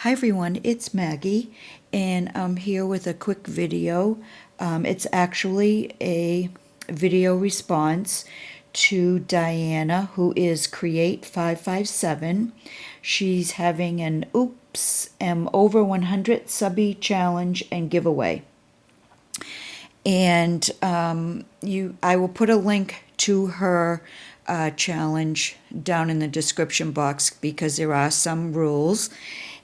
Hi everyone, it's Maggie, and I'm here with a quick video. It's actually a video response to Diana, who is Create557. She's having an Oops, I'm over 100 subby challenge and giveaway. And I will put a link to her challenge down in the description box because there are some rules.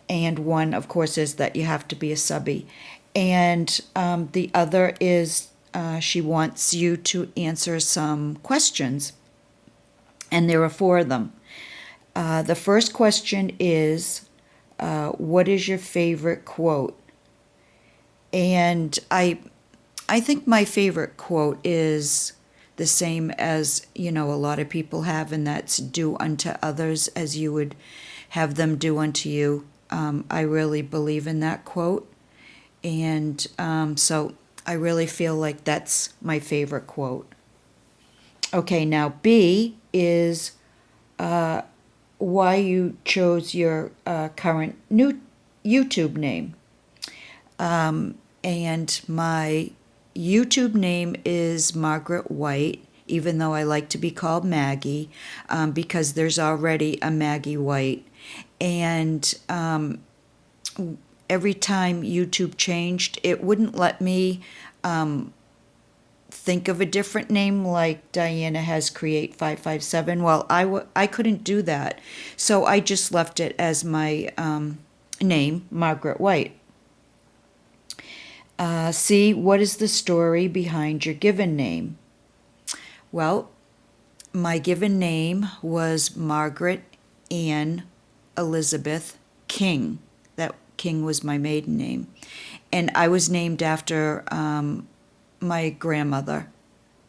And one, of course, is that you have to be a subby. And the other is she wants you to answer some questions. And there are four of them. The first question is, what is your favorite quote? And I think my favorite quote is the same as, a lot of people have, and that's do unto others as you would have them do unto you. I really believe in that quote. And so I really feel like that's my favorite quote. Okay, now B is why you chose your current new YouTube name. And my YouTube name is Margaret White, even though I like to be called Maggie, because there's already a Maggie White. And every time YouTube changed, it wouldn't let me think of a different name like Diana has Create557. Well, I couldn't do that. So I just left it as my name, Margaret White. C, what is the story behind your given name? Well, my given name was Margaret Ann Elizabeth King. That King was my maiden name. And I was named after my grandmother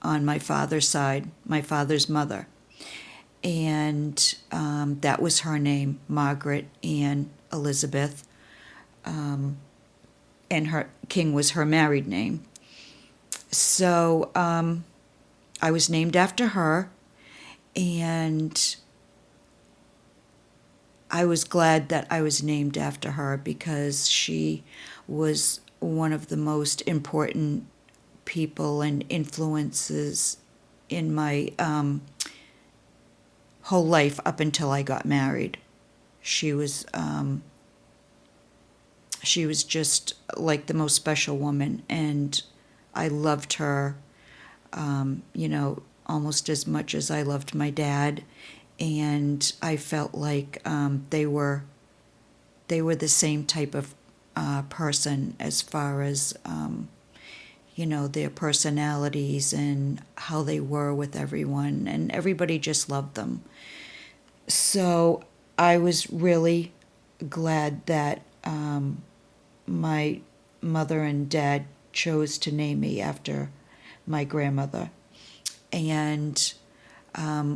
on my father's side, my father's mother. And that was her name, Margaret Ann Elizabeth. And her King was her married name. So I was named after her, and I was glad that I was named after her because she was one of the most important people and influences in my whole life up until I got married. She was just like the most special woman, and I loved her, almost as much as I loved my dad. And I felt like they were the same type of person as far as their personalities and how they were with everyone, and everybody just loved them. So I was really glad that my mother and dad chose to name me after my grandmother. And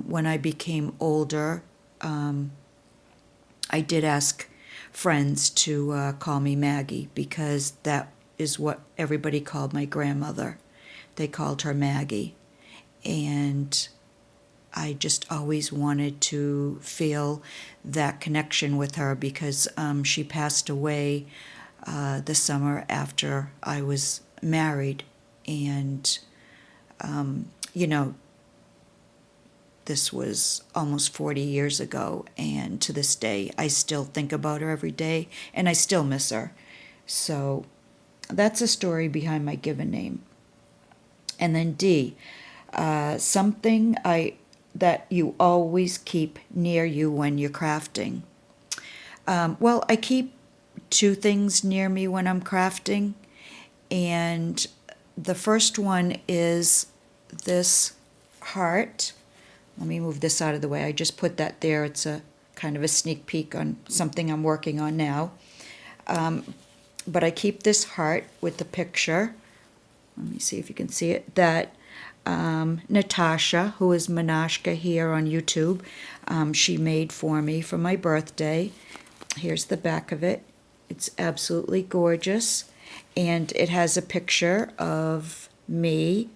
when I became older, I did ask friends to call me Maggie because that is what everybody called my grandmother. They called her Maggie. And I just always wanted to feel that connection with her because she passed away the summer after I was married. And, this was almost 40 years ago, and to this day, I still think about her every day, and I still miss her. So that's a story behind my given name. And then D, something that you always keep near you when you're crafting. Well, I keep two things near me when I'm crafting, and the first one is this heart. Let me move this out of the way. I just put that there. It's a kind of a sneak peek on something I'm working on now. But I keep this heart with the picture. Let me see if you can see it. That Natasha, who is Manashka here on YouTube, she made for me for my birthday. Here's the back of it. It's absolutely gorgeous. And it has a picture of me,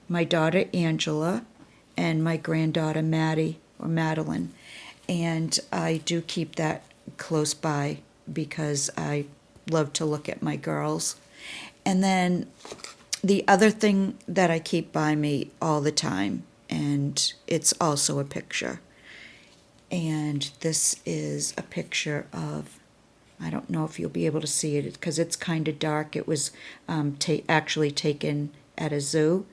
my daughter Angela, and my granddaughter Maddie, or Madeline. And I do keep that close by because I love to look at my girls. And then the other thing that I keep by me all the time, and it's also a picture. And this is a picture of, I don't know if you'll be able to see it because it's kind of dark. It was actually taken at a zoo.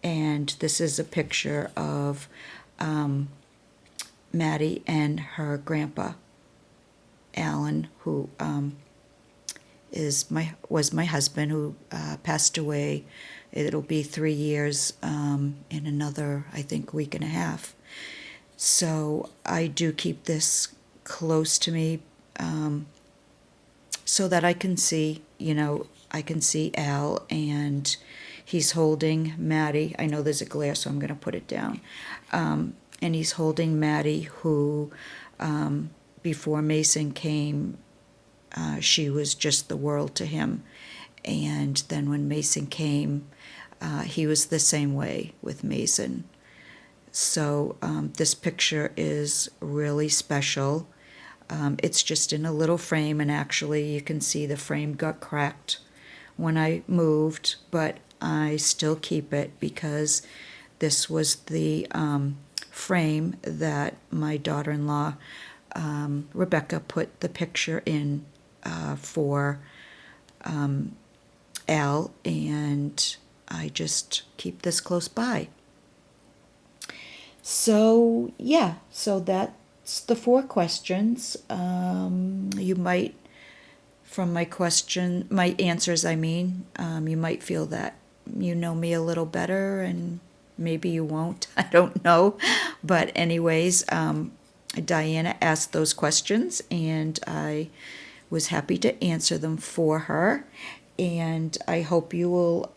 And this is a picture of Maddie and her grandpa, Alan, who was my husband, who passed away. It'll be 3 years in another, I think, week and a half. So I do keep this close to me so that I can see, I can see Al, and he's holding Maddie. I know there's a glare, so I'm going to put it down. And he's holding Maddie, who, before Mason came, she was just the world to him. And then when Mason came, he was the same way with Mason. So this picture is really special. It's just in a little frame, and actually you can see the frame got cracked when I moved, but I still keep it because this was the frame that my daughter-in-law, Rebecca, put the picture in for Al, and I just keep this close by. So, yeah, so that's the 4 questions. You might, from my answers, you might feel that you know me a little better, and maybe you won't. I don't know. But anyways, Diana asked those questions, and I was happy to answer them for her. And I hope you will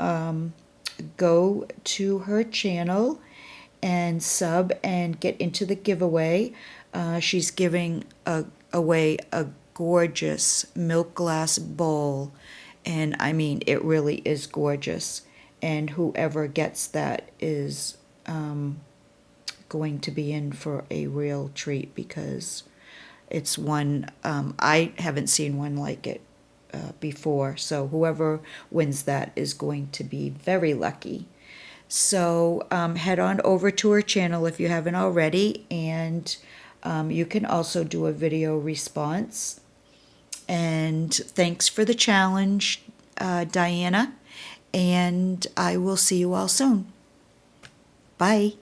go to her channel and sub and get into the giveaway. She's giving away a gorgeous milk glass bowl, and I mean, it really is gorgeous. And whoever gets that is going to be in for a real treat, because it's one, I haven't seen one like it before. So whoever wins that is going to be very lucky. So head on over to her channel if you haven't already, and you can also do a video response. And thanks for the challenge, Diana, and I will see you all soon. Bye.